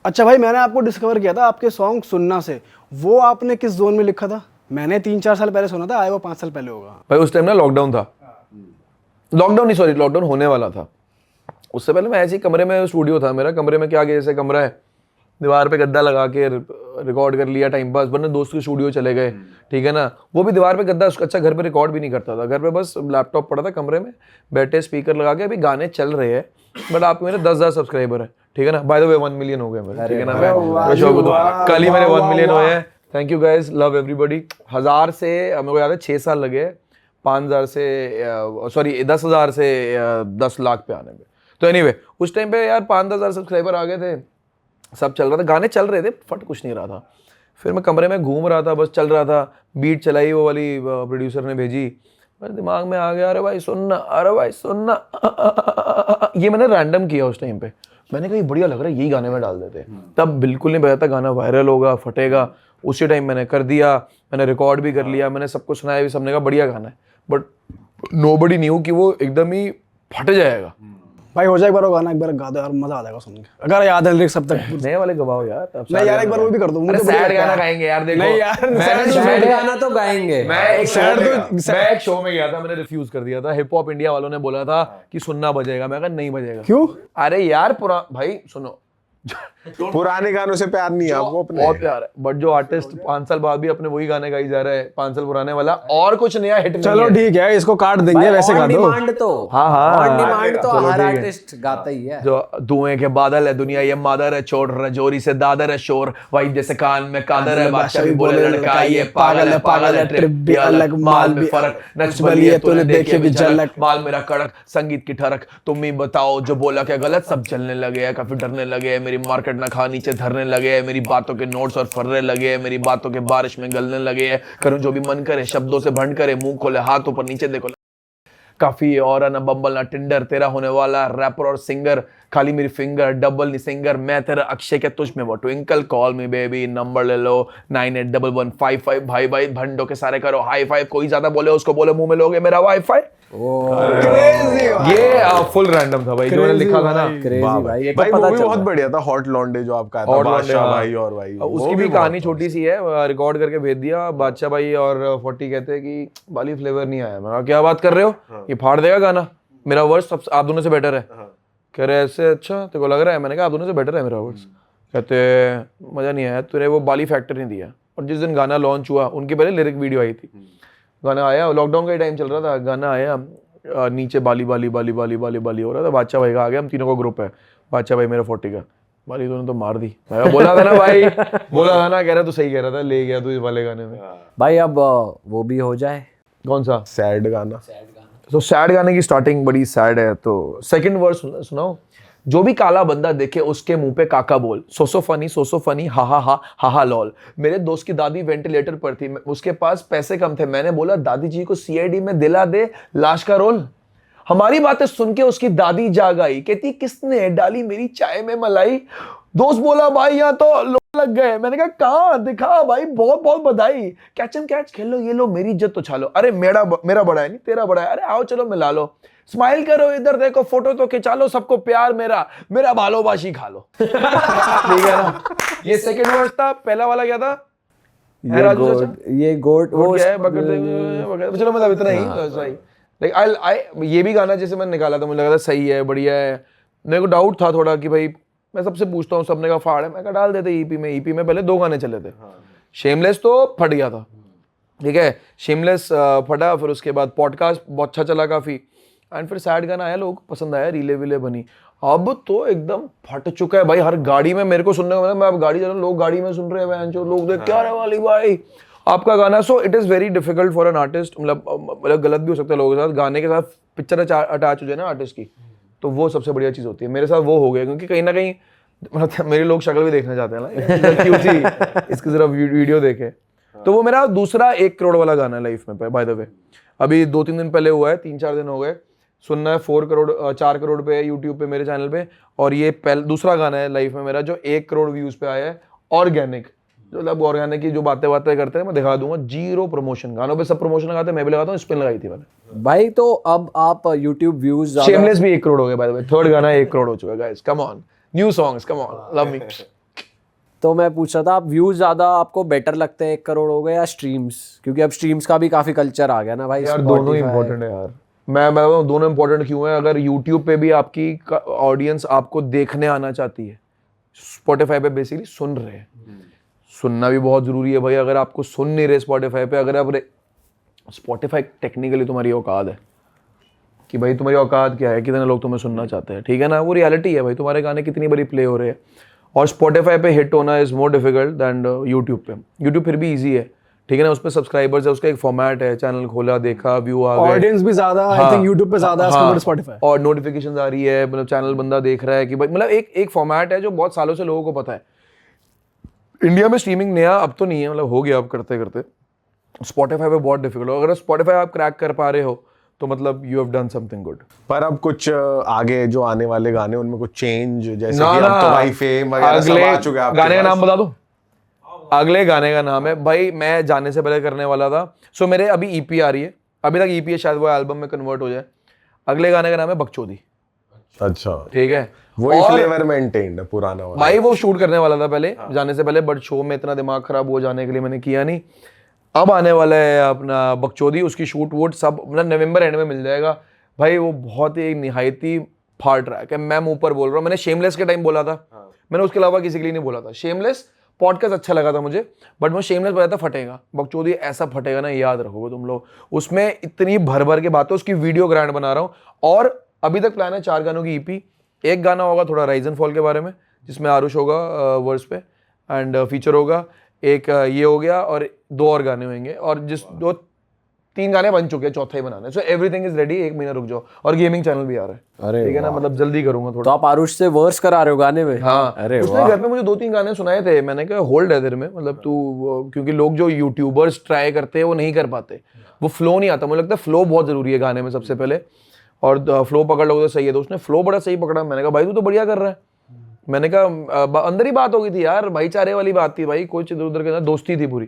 अच्छा भाई, मैंने आपको डिस्कवर किया था आपके सॉन्ग सुनना से। वो आपने किस जोन में लिखा था? मैंने 3-4 साल पहले सुना था, आए वो 5 साल पहले होगा भाई। उस टाइम ना लॉकडाउन था, लॉकडाउन नहीं सॉरी लॉकडाउन होने वाला था। उससे पहले मैं ऐसे ही कमरे में, स्टूडियो था मेरा, कमरे में क्या आगे जैसे कमरा है, दीवार पे गद्दा लगा के रिकॉर्ड कर लिया टाइम पास, वरना दोस्त के स्टूडियो चले गए, ठीक है ना। वो भी दीवार पे गद्दा, अच्छा घर पे रिकॉर्ड भी नहीं करता था, घर पे बस लैपटॉप पड़ा था कमरे में, बैठे स्पीकर लगा के, अभी गाने चल रहे हैं। बट आप मेरे 10,000 सब्सक्राइबर है, ठीक है ना। बाय द वे 1 मिलियन हो गए मेरे, ठीक है ना। मैं कल ही मेरे 1 मिलियन हुए हैं। Thank you guys, love everybody. 1000 से मेरे को याद है 6 साल लगे, 5000 से सॉरी 10,000 से 10 लाख पे आने में। तो एनीवे उस टाइम पे यार 5-10,000 सब्सक्राइबर आ गए थे, सब चल रहा था, गाने चल रहे थे, फट कुछ नहीं रहा था। फिर मैं कमरे में घूम रहा था, बस चल रहा था, बीट चलाई वो वाली प्रोड्यूसर ने भेजी, मेरे दिमाग में आ गया, अरे भाई सुनना, अरे भाई सुनना। ये मैंने रैंडम किया उस टाइम पे, मैंने कहा ये बढ़िया लग रहा है, यही गाने में डाल देते। तब बिल्कुल नहीं पता था गाना वायरल होगा, फटेगा। उसी टाइम मैंने कर दिया, मैंने रिकॉर्ड भी कर लिया, मैंने सबको सुनाया भी, सबने कहा बढ़िया गाना है, बट नोबडी न्यू कि वो एकदम ही फट जाएगा। भाई। हो जाए एक बार वो गाना, एक बार गा दो यार, मजा आ जाएगा सुन के, अगर याद है लिरिक्स सब तक। नए वाले गवाओ यार। नहीं यार, एक बार वो भी कर दो, मुझे सैड गाना गाएंगे यार। देखो नहीं यार, सैड गाना तो गाएंगे। मैं एक शो में गया था, मैंने रिफ्यूज कर दिया था। हिप हॉप इंडिया वालों ने बोला था कि सुनना बजेगा, मैं कहा नहीं बजेगा। क्यों? अरे यार भाई सुनो, पुराने गानों से प्यार नहीं है आपको? अपने बहुत प्यार है, बट जो आर्टिस्ट 5 साल बाद भी अपने वही गाने गाई जा रहा है, 5 साल पुराने वाला, और कुछ नया हिट नहीं है। चलो ठीक है, इसको काट देंगे, वैसे गा दो। डिमांड तो हाँ, डिमांड तो हर आर्टिस्ट गाता ही है। जो धुएं के बादल है दुनिया ये मादर है, चोट रजौरी से दादर है शोर, वाइब जैसे कान में कादर है, बादशाह भी बोले लड़का ये पागल है, ट्रिप भी अलग, माल में फर्क, नच बलिए तूने देखे भी झलक, माल मेरा कड़क, संगीत की ठरक, तुम ही बताओ जो बोला क्या गलत, सब चलने लगे हैं, काफी डरने लगे हैं, मेरी मार्केट ना खा नीचे धरने लगे हैं, मेरी बातों के नोट्स और फर्रे लगे हैं, मेरी बातों के बारिश में गलने लगे हैं, करूं जो भी मन करे, शब्दों से भंड करे, मुंह खोले हाथ ऊपर नीचे देखो, काफी और ना बम्बल ना टिंडर, तेरा होने वाला रैपर और सिंगर, खाली मेरी फिंगर, डबल नहीं सिंगर, मैं तेरा अक्षय के तुझ में वो twinkle, call me baby, number ले लो 981155, भाई भाई भंडों के सारे करो हाई फाइव, कोई ज्यादा बोले उसको बोले मुंह में लोगे मेरा वाईफाई। ये फुल रैंडम था भाई, जो मैंने लिखा था ना। क्रेजी भाई, ये तो भाई पता वो भी चल बहुत बढ़िया था, हॉट लॉन्डे जो आपका था, बादशाह भाई और भाई, उसकी भी कहानी छोटी सी है, रिकॉर्ड करके भेज दिया। बादशाह भाई और 40 कहते हैं कि बाली फ्लेवर नहीं आया। मैं क्या बात कर रहे हो, ये फाड़ देगा गाना, मेरा वर्स आप दोनों से बेटर है। कह रहे ऐसे, अच्छा तेरे को लग रहा है? मैंने कहा आप दोनों से बेटर है मेरा वर्स। कहते मजा नहीं आया, तूने वो बाली फैक्टर नहीं दिया। और जिस दिन गाना लॉन्च हुआ, उनकी पहले लिरिक वीडियो आई थी, गाना आया, लॉकडाउन का ही टाइम चल रहा था, गाना आया, नीचे बाली बाली बाली बाली बाली बाली हो रहा था, बादशाह भाई का आ गया, हम तीनों का ग्रुप है, बादशाह भाई मेरा 40 का, बाली तूने तो मार दी। मैं बोला था ना भाई, बोला था ना, कह रहा तू सही कह रहा था, ले गया तू इस वाले गाने में। भाई अब वो भी हो जाए, कौन सा? सैड गाना। तो सैड गाने की स्टार्टिंग बड़ी सैड है, तो सेकंड वर्स सुनाओ। जो भी काला बंदा देखे उसके मुंह पे काका बोल, सोसो फनी हा हा लॉल। मेरे दोस्त की दादी वेंटिलेटर पर थी, उसके पास पैसे कम थे, मैंने बोला दादी जी को सीआईडी में दिला दे लाश का रोल। हमारी बातें सुन के उसकी दादी जाग आई, कहती किसने डाली मेरी चाय में मलाई। दोस्त बोला भाई यहाँ तो लोग लग गए। मैंने कहा कहाँ, दिखा भाई, बहुत बहुत बधाई, कैच एंड कैच खेल लो, ये लो मेरी इज्जत तो छा लो। अरे मेरा बड़ा है नहीं तेरा बड़ा है, अरे आओ चलो मिला लो, स्माइल करो, इधर देखो, फोटो तो खिंचा लो, सबको प्यार मेरा भालोबाशी खा लो। ठीक है ना। ये सेकंड वर्स था। पहला वाला क्या था? ये गोट वो क्या है? चलो मतलब इतना ही सही। लाइक ये भी गाना जैसे मैंने निकाला था, मुझे लगा था सही है, बढ़िया है। मेरे को डाउट था थोड़ा कि भाई, मैं सबसे पूछता हूँ, सबने का फाड़ है, मैं कहा डाल देते ईपी में पहले 2 गाने चले थे। शेमलेस तो फट गया था, ठीक है, शेमलेस फटा, फिर उसके बाद पॉडकास्ट बहुत अच्छा चला काफी, एंड फिर सैड गाना आया, लोगों को पसंद आया, रीले विले बनी। अब तो एकदम फट चुका है भाई, हर गाड़ी में मेरे को सुनने को मिला, मैं अब गाड़ी चला, लोग गाड़ी में सुन रहे हैं, लोग देख क्या रहे वाली भाई आपका गाना। So it is very difficult for an artist, मतलब गलत भी हो सकता है लोगों के साथ, गाने के साथ पिक्चर अटैच हो जाए ना आर्टिस्ट की, तो वो सबसे बढ़िया चीज होती है। मेरे साथ वो हो गया, क्योंकि कहीं ना कहीं मतलब मेरे लोग शक्ल भी देखना चाहते हैं ना, क्यों थी इसकी जरा वीडियो देखे। तो वो मेरा दूसरा 1 करोड़ वाला गाना है लाइफ में, बाय द वे। अभी 2-3 दिन पहले हुआ है, 3-4 दिन हो गए, सुनना है 4 करोड़ पे यूट्यूब पे मेरे चैनल पे। और ये दूसरा गाना है लाइफ में मेरा जो 1 करोड़ व्यूज पे आया है, ऑर्गेनिक। जो मतलब ऑर्गेनिक की जो बातें करते हैं, मैं दिखा दूंगा, 0 प्रमोशन। गानों पे सब प्रमोशन लगाते हैं, मैं भी लगाता हूँ, स्पिन लगाई थी मैंने भाई। तो अब आप YouTube व्यूज, शेमलेस भी 1 करोड़ हो गया बाय द वे, 3rd गाना 1 करोड़ हो चुका है guys, come on, new songs, come on, love me. तो मैं पूछ रहा था, आप व्यूज ज्यादा आपको बेटर लगते हैं 1 करोड़ हो गए या स्ट्रीम्स? क्योंकि अब स्ट्रीम्स का भी काफी कल्चर आ गया ना भाई। यार दोनों ही इंपॉर्टेंट है यार। मैं बताऊं दोनों इंपॉर्टेंट क्यों है। अगर YouTube पे भी आपकी ऑडियंस आपको देखने आना चाहती है, Spotify पे बेसिकली सुन रहे हैं। सुनना भी बहुत जरूरी है भाई। अगर आपको सुन नहीं रहे Spotify पे, अगर आप Spotify टेक्निकली तुम्हारी औकात है कि भाई तुम्हारी औकात क्या है, कितने लोग तुम्हें सुनना चाहते हैं, ठीक है ना, वो रियलिटी है भाई। तुम्हारे गाने कितनी बड़ी प्ले हो रहे हैं। और Spotify पे हिट होना is more difficult than YouTube पे। YouTube फिर भी ईजी है, ठीक है ना, उस पर सब्सक्राइबर्स है, उसका एक फॉर्मेट है, चैनल खोला, देखा, व्यू आ गए, ऑडियंस भी ज्यादा आई थिंक यूट्यूब पे ज्यादा है स्पॉटिफाई, और नोटिफिकेशंस आ रही है, मतलब चैनल बंदा देख रहा है कि भाई, मतलब एक फॉर्मेट है जो बहुत सालों से लोगों को पता है। इंडिया में स्ट्रीमिंग नया अब तो नहीं है, मतलब हो गया अब करते करते। Spotify पे बहुत डिफिकल्ट हो। अगर Spotify आप क्रैक कर पा रहे हो तो मतलब you have done something good. पर अब कुछ आगे जो आने वाले गाने उनमें कुछ चेंज, जैसे ना कि ना, अब तो भाई फेम वगैरह सब आ चुके हैं आपके गाने का पास। नाम बता दो। अगले गाने का नाम है भाई, मैं जाने से पहले करने वाला था। सो मेरे अभी ईपी आ रही है, अभी तक ईपी है, शायद वो एल्बम में कन्वर्ट हो जाए। अगले गाने का नाम है बकचोदी। अच्छा, ठीक है, वही और फ्लेवर मेंटेन्ड है पुराना वाला। भाई वो शूट करने वाला था पहले जाने से पहले, बट शो में इतना दिमाग खराब हो जाने के लिए मैंने किया नहीं। अब आने वाला है अपना बकचोदी, उसकी शूट वूट सब मतलब नवंबर एंड में मिल जाएगा भाई। वो बहुत ही निहायती फाड़ ट्रैक है। मैं मुंह पर बोल रहा हूँ, मैंने शेमलेस के टाइम बोला था, मैंने उसके अलावा किसी के लिए नहीं बोला था। शेमलेस पॉडकास्ट अच्छा लगा था मुझे, बट मैं शेमलेस बताया था फटेगा। बकचोदी ऐसा फटेगा ना, याद रखोगे तुम लोग। उसमें इतनी भर भर के बातें, उसकी वीडियो ग्रैंड बना रहा हूँ। और अभी तक प्लान है 4 गानों की ईपी। एक गाना होगा थोड़ा राइज एंड फॉल के बारे में, जिसमें आरुष होगा वर्स पे एंड फीचर होगा। एक ये हो गया, और 2 और गाने होंगे, और 3 गाने बन चुके हैं, चौथा ही बनाना है। सो एवरीथिंग इज रेडी, 1 महीना रुक जाओ। और गेमिंग चैनल भी आ रहा है, अरे ठीक है ना, मतलब जल्दी करूंगा तो थोड़ा। आप आरुष से वर्स करा रहे हो गाने में? हाँ, अरे उसने घर पे मुझे 2-3 गाने सुनाए थे, मैंने कहा होल्ड है तेरे में, मतलब तू, क्योंकि लोग जो यूट्यूबर्स ट्राई करते हैं वो नहीं कर पाते, वो फ्लो नहीं आता। मुझे लगता है फ्लो बहुत जरूरी है गाने में सबसे पहले, और फ्लो पकड़ लोगे तो सही है। तो उसने फ्लो बड़ा सही पकड़ा। मैंने कहा भाई तू तो बढ़िया कर रहा है। मैंने कहा अंदर ही बात हो गई थी यार, भाईचारे वाली बात थी भाई, कुछ इधर उधर के अंदर दोस्ती थी पूरी।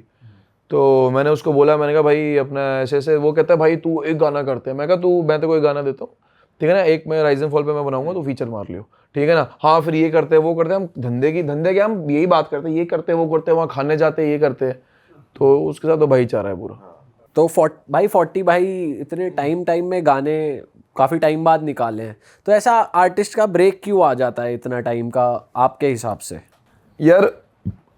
तो मैंने उसको बोला, मैंने कहा भाई अपना ऐसे ऐसे, वो कहता है भाई तू एक गाना करते हैं। मैं कहा तू, मैं तो कोई गाना देता हूँ, ठीक है ना, एक मैं राइज एंड फॉल पे मैं बनाऊंगा, तो फीचर मार लियो, ठीक है ना। हाँ फिर ये करते हैं वो करते हैं, हम धंधे के हम यही बात करते हैं, ये करते हैं वो करते हैं, वहाँ खाने जाते हैं, ये करते हैं। तो उसके साथ तो भाईचारा है पूरा। तो भाई 40 भाई इतने टाइम में गाने काफ़ी टाइम बाद निकाले हैं, तो ऐसा आर्टिस्ट का ब्रेक क्यों आ जाता है इतना टाइम का आपके हिसाब से? यार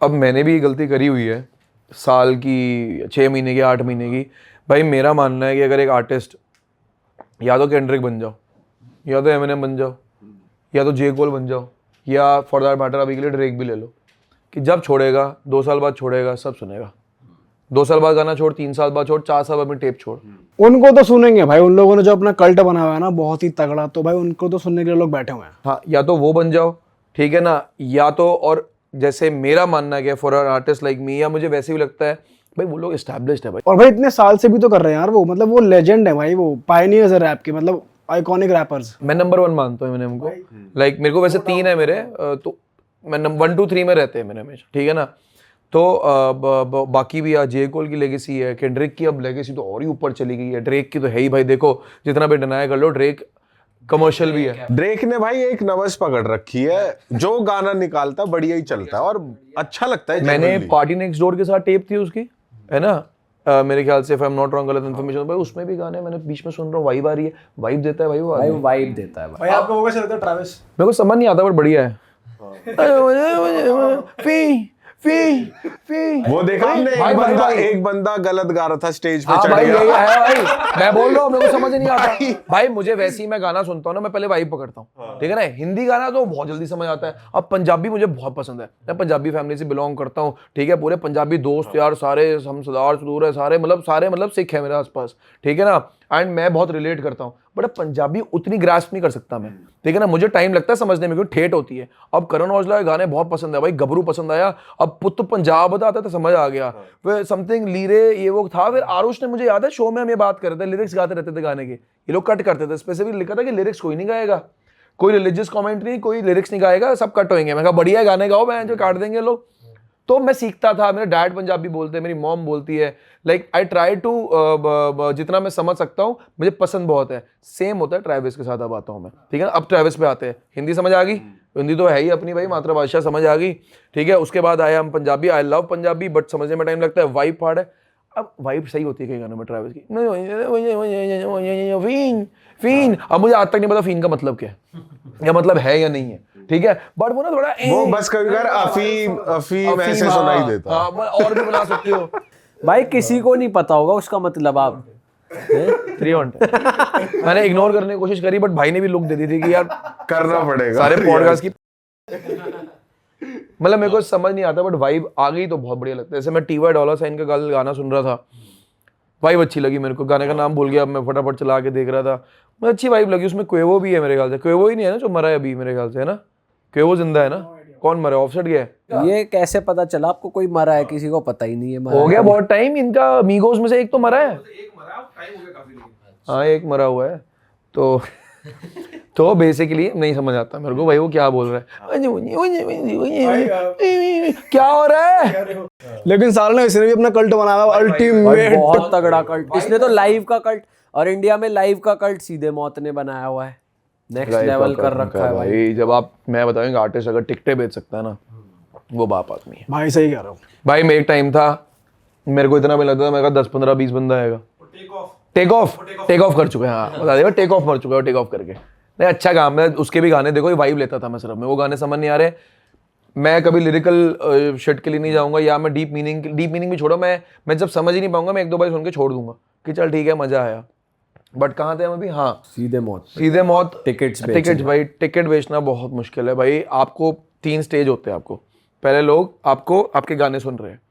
अब मैंने भी गलती करी हुई है, साल की 6 महीने की 8 महीने की। भाई मेरा मानना है कि अगर एक आर्टिस्ट या तो केंड्रिक बन जाओ, या तो एमिनेम बन जाओ, या तो जे कोल बन जाओ, या फॉर दैट मैटर अभी के लिए ड्रेक भी ले लो, कि जब छोड़ेगा 2 साल बाद छोड़ेगा सब सुनेगा। 2 साल बाद गाना छोड़, 3 साल बाद छोड़, 4 साल बाद में टेप छोड़, उनको तो सुनेंगे भाई। उन लोगों ने जो अपना कल्ट बना हुआ है ना बहुत ही तगड़ा, तो भाई उनको तो सुनने के लिए लोग बैठे हुए हैं। हाँ या तो वो बन जाओ, ठीक है ना, या तो, और जैसे मेरा मानना है कि for an artist like me, या मुझे वैसे भी लगता है भाई वो लोग एस्टैब्लिश्ड है भाई। और भाई इतने साल से भी तो कर रहे हैं यार वो, मतलब वो लेजेंड है भाई, वो पायनियर्स है रैप के, मतलब आइकॉनिक रैपर्स। मैं नंबर 1 मानता हूँ एमिनेम को। लाइक मेरे को वैसे 3 है मेरे, तो मैं 1 2 3 में रहते हैं मेरे हमेशा, ठीक है ना। तो बाकी भी जे कोल की लेगेसी है, केंड्रिक की अब लेगेसी तो और ही ऊपर चली गई है, ड्रेक की तो है ही भाई। देखो जितना भी डिनाई कर लो, ड्रेक कमर्शियल भी है। ड्रेक ने भाई एक नवस पकड़ रखी है, जो गाना निकालता बढ़िया ही चलता है और अच्छा लगता है। मैंने genuinely। पार्टी नेक्स्ट डोर के साथ टेप थी उसकी, है ना, मेरे ख्याल से, if I am not wrong, गलत इन्फॉर्मेशन भाई, उसमें भी गाने मैंने बीच में सुन रहा हूँ, वाइब आ रही है, वाइब देता है भाई वो आदमी। वाइब देता है भाई। भाई आपको वो कैसे लगता है ट्रैविस? मेरे को समझ नहीं आता बट बढ़िया है। फी फी फी वो देखा आपने, एक बंदा गलत गा रहा था स्टेज पे हाँ चढ़ भाई गया। यही है भाई, मैं बोल रहा हूँ मेरे को समझ नहीं आता भाई। मुझे वैसे ही मैं गाना सुनता हूँ ना, मैं पहले वाइब पकड़ता हूँ, ठीक है ना। हिंदी गाना तो बहुत जल्दी समझ आता है। अब पंजाबी मुझे बहुत पसंद है, मैं पंजाबी फैमिली से बिलोंग करता हूँ, ठीक है। पूरे पंजाबी दोस्त यार सारे, हम सरदार सदूर है सारे, मतलब सिख है मेरे आसपास, ठीक है ना। एंड मैं बहुत रिलेट करता हूँ, बट अब पंजाबी उतनी ग्रास्प नहीं कर सकता मैं, ठीक है ना। मुझे टाइम लगता है समझने में, क्योंकि ठेठ होती है। अब करण औजला के गाने बहुत पसंद है भाई, गबरू पसंद आया, अब पुत पंजाब आता तो समझ आ गया, फिर समथिंग लीरे ये वो था। फिर आरुष ने, मुझे याद है शो में हम ये बात कर रहे थे, लिरिक्स गाते रहते थे गाने के, ये लोग कट करते थे। स्पेसिफिक लिखा था कि लिरिक्स कोई नहीं गाएगा, कोई रिलीजियस कमेंट नहीं, कोई लिरिक्स नहीं गाएगा, सब कट होंगे। मैं कहा बढ़िया गाने गाओ, मैं जो काट देंगे लोग। तो मैं सीखता था, मेरे डैड पंजाबी बोलते हैं, मेरी मॉम बोलती है, लाइक आई ट्राई टू, जितना मैं समझ सकता हूँ, मुझे पसंद बहुत है। सेम होता है ट्रैविस के साथ। अब आता हूँ मैं, ठीक है ना। अब ट्रैविस पे आते हैं, हिंदी समझ आ गई, हिंदी तो है ही अपनी भाई मातृभाषा, समझ आ गई, ठीक है। उसके बाद आया हम Punjabi, I love Punjabi, but समझने में टाइम लगता है, वाइब पार्ट है। अब वाइब सही होती है कई गानों में ट्रैविस की, फीन फीन, अब मुझे आज तक नहीं पता फीन का मतलब क्या है, या मतलब है या नहीं है, ठीक है, बट वो ना थोड़ा वो बस कभी कभार अफीम अफीम ऐसे सुनाई देता है। और भी बना सकते हो भाई किसी को नहीं पता होगा उसका मतलब। आप 3 मैंने इग्नोर करने की कोशिश करी, बट भाई ने भी लुक दे दी थी कि यार करना पड़ेगा सारे पॉडकास्ट की मतलब मेरे को समझ नहीं आता, बट वाइब आ गई तो बहुत बढ़िया लगता है। जैसे मैं टीवा डॉलर साइन का कल गाना सुन रहा था, वाइब अच्छी लगी मेरे को, गाने का नाम भूल गया, अब मैं फटाफट चला के देख रहा था, मुझे अच्छी वाइब लगी। उसमें क्वेवो भी है मेरे ख्याल से, क्वेवो ही नहीं है ना जो मरा है अभी मेरे ख्याल से, है ना? क्वेवो जिंदा है ना? कौन मरा है? ऑफसेट गया है? ये कैसे पता चला आपको कोई मरा है? किसी को पता ही नहीं है मरा हो है। गया बहुत टाइम, इनका मीगोस में से एक तो मरा है, हाँ एक मरा हुआ है। तो बेसिकली नहीं समझ आता मेरे को भाई वो क्या बोल रहा है, क्या हो रहा है। लेकिन साल ने इसने भी अपना कल्ट बनाया भाई अल्टीमेट। बहुत तगड़ा कल्ट, इसने तो लाइव का कल्ट, और इंडिया में लाइव का कल्ट सीधे मौत ने बनाया हुआ है, नेक्स्ट लेवल कर रखा है भाई। जब आप, मैं बताऊंगा, आर्टिस्ट अगर टिकटें बेच सकता है ना, वो बाप आदमी है भाई सही कह रहा हूँ भाई। मैं एक टाइम था, मेरे को इतना भी लगता था, मेरे का 10 15 20 बंदा आएगा, टेक ऑफ कर चुके हैं, हाँ बता देगा, टेक ऑफ मर चुका है, टेक ऑफ करके। नहीं अच्छा काम है, उसके भी गाने देखो, ये वाइब लेता था मैं सिर्फ में, वो गाने समझ नहीं आ रहे। मैं कभी लिरिकल शिट के लिए नहीं जाऊंगा, या मैं डीप मीनिंग भी छोड़ो, मैं जब समझ ही नहीं पाऊंगा, मैं 1 2 बार सुन के छोड़ दूंगा कि चल ठीक है मजा आया। बट कहाँ थे हम अभी? हाँ सीधे मौत, टिकट्स भाई, टिकट बेचना बहुत मुश्किल है भाई। आपको 3 स्टेज होते हैं आपको, पहले लोग आपको आपके गाने सुन रहे हैं,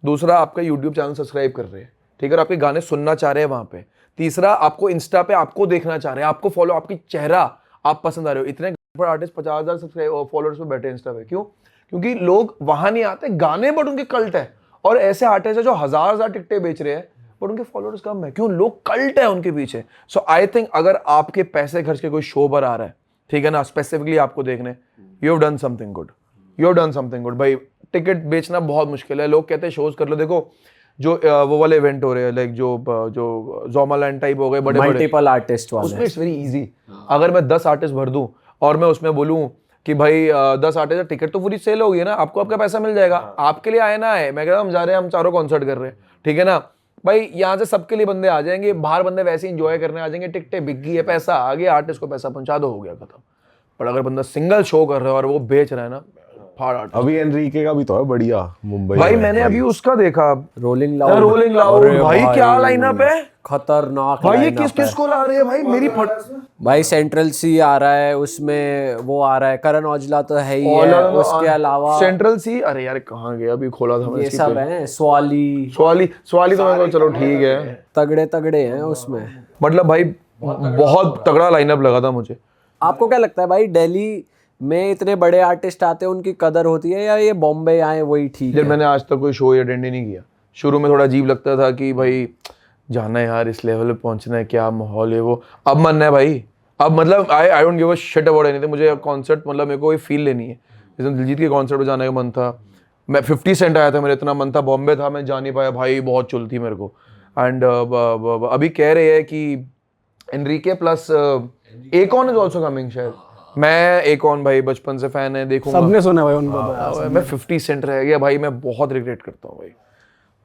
दूसरा आपका यूट्यूब चैनल सब्सक्राइब कर रहे हैं, ठीक है, और आपके गाने सुनना चाह रहे हैं वहां पे, तीसरा आपको इंस्टा पे आपको देखना चाह रहे हैं, आपको फॉलो, आपकी चेहरा आप पसंद आ रहे हो। इतने आर्टिस्ट 50,000 सब्सक्राइब फॉलोअर्स पे बैठे इंस्टा पे, क्यों? क्योंकि लोग वहां नहीं आते गाने, बट उनके कल्ट है। और ऐसे आर्टिस्ट है जो हजार टिकटें बेच रहे हैं बट उनके फॉलोअर्स कम है, क्यों? लोग कल्ट है उनके पीछे। सो आई थिंक अगर आपके पैसे खर्च के कोई शो पर आ रहा है, ठीक है ना, स्पेसिफिकली आपको देखने, you have done something good भाई। टिकट बेचना बहुत मुश्किल है। लोग कहते हैं शोज कर लो, देखो जो वो वाले इवेंट हो रहे हैं, लाइक जो जोमालैंड टाइप हो गए, बड़े मल्टीपल आर्टिस्ट वाले, उसमें इट्स वेरी इजी। अगर मैं 10 आर्टिस्ट भर दूं और मैं उसमें बोलूं कि भाई 10 आर्टिस्ट, टिकट तो पूरी सेल होगी है ना, आपको आपका पैसा मिल जाएगा, आपके लिए आए ना आए, मैं कहता हूं हम जा रहे हैं, हम चारों कॉन्सर्ट कर रहे हैं, ठीक है ना भाई, यहाँ से सबके लिए बंदे आ जाएंगे, बाहर बंदे वैसे ही इंजॉय करने आ जाएंगे, टिकटें बिक गई है, पैसा आ गया, आर्टिस्ट को पैसा पहुंचा दो, हो गया खत्म। पर अगर बंदा सिंगल शो कर रहा है और वो बेच रहा है ना, अभी एनरिके का भी तो है बढ़िया मुंबई भाई, मैंने अभी उसका देखा, रोलिंग लाउड भाई, क्या लाइनअप है, खतरनाक भाई ये किस को ला रहे हैं भाई, मेरी भाई सेंट्रल सी आ रहा है, उसमें वो आ रहा है, करण औजला तो है ही है, उसके अलावा सेंट्रल सी, अरे यार कहाँ गया, अभी खोला था ये सब है, स्वाली तो मैं चलो ठीक है, तगड़े हैं उसमें, मतलब भाई बहुत तगड़ा लाइनअप लगा था मुझे। आपको क्या लगता है भाई, दिल्ली में इतने बड़े आर्टिस्ट आते हैं, उनकी कदर होती है, या ये बॉम्बे आए वही ठीक है? मैंने आज तक कोई शो अटेंड ही नहीं किया। शुरू में थोड़ा अजीब लगता था कि भाई जाना है यार, इस लेवल पे पहुंचना है, क्या माहौल है वो। अब मन है भाई, अब मतलब I don't give a shit about anything. मुझे कॉन्सर्ट, मतलब मेरे को कोई फील लेनी है। जैसे दिलजीत के कॉन्सर्ट में जाने का मन था, मैं 50 सेंट आया था, मेरा इतना मन था, बॉम्बे था, मैं जा नहीं पाया भाई, बहुत चुल थी मेरे को। एंड अभी कह रहे हैं कि Enrique plus एकॉन is also coming शायद। मैं एकॉन भाई बचपन से फैन है, देखूंगा, सबने सुना भाई उनको। मैं 50 सेंट रह गया भाई, मैं बहुत रिग्रेट करता हूँ भाई।